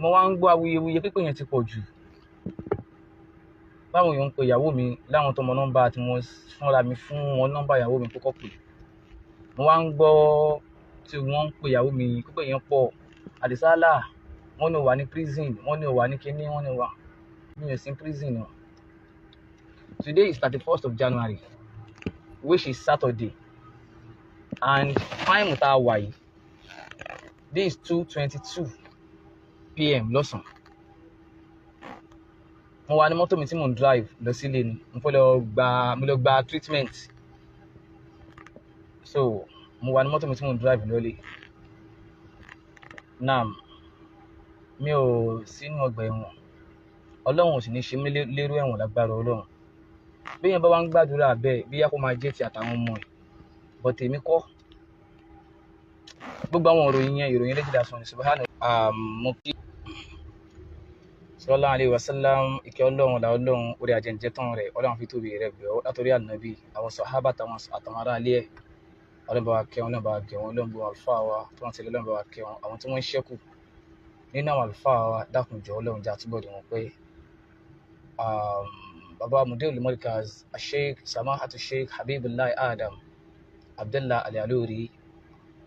mo wá ń gbọ́ awuyewuye pípé yẹn ti pọ̀ jù. Báwọn èèyàn ń pe ìyàwó mi láwọn tó mọ nọ́mbà tí mo fúnra mi fún wọn nọ́mbà ìyàwó mi kókó pè. Mo wá ń gbọ́ tí wọ́n ń pe ìyàwó mi pípé yẹn pọ̀. Àdìsálà, wọ́n ní ó wà ní prison, wọ́n ní ó wà ní kíní, wọ́n ní ó wà ní ẹ̀sìn prison náà. Today is 31st of January, which is Saturday, and time tá a wà yìí, this is 2:22 p.m. lọ́sàn. Mo wà ní mọ́tò mi tí mò ń drive lọ sílé ni. Mo lọ gba treatment. So mo wà ní mọ́tò mi tí mò ń drive lọ́lé. Now, mi ò sínú ọgbà ẹ̀wọ̀n. Ọlọ́run ò sì ní ṣe mí lérò ẹ̀wọ̀n lágbára Ọlọ́run. Bí yẹn bá wá ń gbàdúrà bẹ́ẹ̀, bí yá kó máa jẹ́ ti àtàwọn ọmọ ẹ̀. But èmi kọ́. Gbogbo àwọn ìròyìn lẹ́jìdá sọ ní subhanahu. Mo kí sallallahu alaihi wasallam, ìkẹ́ Ọlọ́run ọ̀la Ọlọ́run orí ajẹ́njẹ́ tán rẹ̀, Ọlọ́run fi tóbi rẹ̀ bẹ̀ ọ́ látọrí ànábì, àwọn sàhábà àtàwọn ará ilé ẹ̀. Ọlọ́run bá wa kẹ́ wọn, Ọlọ́run bá wa gẹ̀ wọn, Ọlọ́run bá wa àlùfáà wa tó wọ́n tẹ̀lé, Ọlọ́run bá wa kẹ́ wọn. Àwọn tí wọ́n ń ṣẹ́kù nínú àwọn àlùfáà wa dákun jọ̀ọ́ Ọlọ́run já túbọ̀ dì wọ́n pé. Baba Mudirul Markaz Sheikh Samahatu Sheikh Habibullah Adam Abdullah Al-Aluri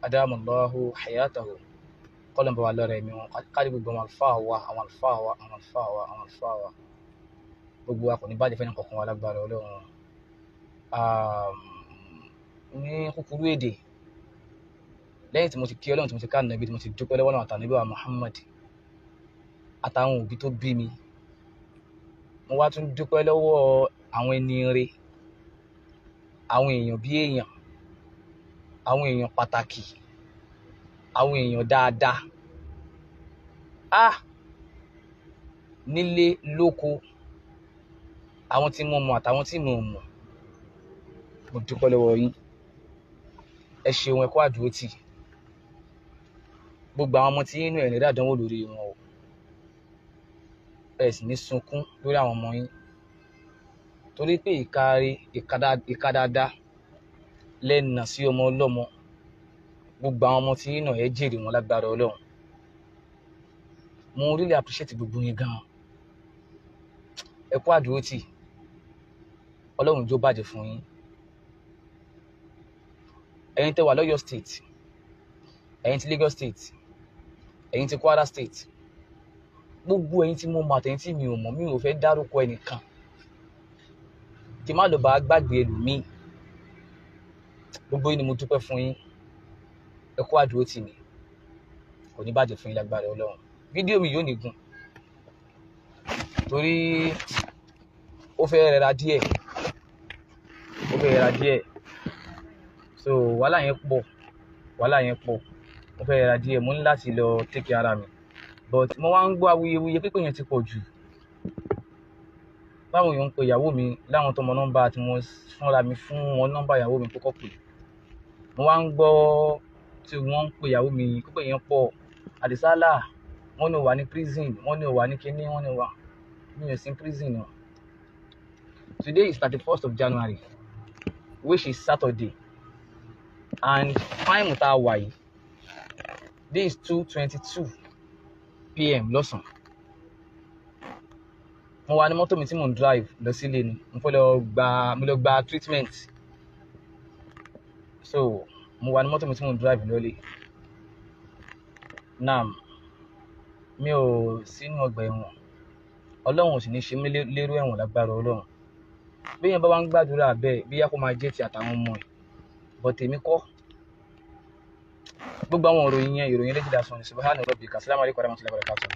adamallahu hayatahu, kọ́lọ́n bá wa lọ́rẹ̀ mi wọn, kárí gbogbo àwọn àlùfáà wa gbogbo wa kò ní bàjẹ́ fẹ́ni kankan wa lágbára Ọlọ́run. Ní kúkúrú èdè, lẹ́yìn tí mo ti kí Ọlọ́run, tí mo ti ká nàbí, tí mo ti dúpẹ́ lọ́wọ́ náà àtànábì wa Muhammad àtàwọn òbí tó bí mi, mo wá tún dúpẹ́ lọ́wọ́ àwọn ẹni ire, àwọn èèyàn bí èèyàn, àwọn èèyàn pàtàkì, àwọn èèyàn dáadáa, nílé lóko, àwọn tí mo mọ̀ àtàwọn tí mo mọ̀, mo dúpẹ́ lọ́wọ́ yín. Ẹ ṣeun, ẹ kú àdúrótì. Gbogbo àwọn ọmọ tí inú ẹ̀ ní dàdánwò lórí wọn o, ẹ sì ní sunkún lórí àwọn ọmọ yín, torí pé ìka dáadáa lẹ́nà sí ọmọ ọlọ́mọ. Gbogbo àwọn ọmọ tí inú ẹ̀ jèrè wọn lágbára Ọlọ́run. Mo really appreciate gbogbo yín gan. Ẹ kú àdúrótì. Ọlọ́run jó bàjẹ́ fún yín. Ẹ̀yin tẹ́ wà lọ́yọ̀ state, ẹ̀yin ti Lagos state, ẹ̀yin ti Kwara state, gbogbo ẹ̀yin tí mo mọ̀ àtẹ̀yin tí mi ò mọ̀, mi ò fẹ́ dárúkọ ẹnìkan kí má lọ bá gbàgbé ẹlòmíì. Gbogbo yín ni mo dúpẹ́ fún yín. Ẹ kú àdúrótì mi, kò ní bàjẹ́ fún yín lágbára Ọlọ́run. Fídíò mi yóò ní gùn torí ó fẹ́ rẹra díẹ̀, so wàhálà yẹn pọ̀, ó fẹ́ rẹra díẹ̀, mo ní láti lọ take care ara mi. But mo wá ń gbọ́ awuyewuye pípé yẹn ti pọ̀ jù. Báwọn èèyàn ń pe ìyàwó mi láwọn tó mọ nọ́mbà tí mo fúnra mi fún wọn nọ́mbà ìyàwó mi kókó pè. Mo wá ń gbọ́ tí wọ́n ń pe ìyàwó mi pípé yẹn pọ̀. Àdìsálà, wọ́n ní ó wà ní prison, wọ́n ní ó wà ní kíní, wọ́n ní ó wà ní ẹ̀sìn prison náà. Today is 31st of January, which is Saturday, and time tá a wà yìí, this is 2:22 p.m. lọ́sàn. Mo wà ní mọ́tò mi tí mò ń drive lọ sílé ni. Mo lọ gba treatment. So mo wà ní mọ́tò mi tí mò ń drive lọ́lé. Now, mi ò sínú ọgbà ẹ̀wọ̀n. Ọlọ́run ò sì ní ṣe mí lérò ẹ̀wọ̀n lágbára Ọlọ́run. Bí yẹn bá wá ń gbàdúrà bẹ́ẹ̀, bí yá kó máa jẹ́ ti àtàwọn ọmọ ẹ̀. But èmi kọ́. Gbogbo àwọn ìròyìn lẹ́jìdá sọ ní subhanahu rabbika. Assalamu alaikum warahmatullahi wabarakatuh.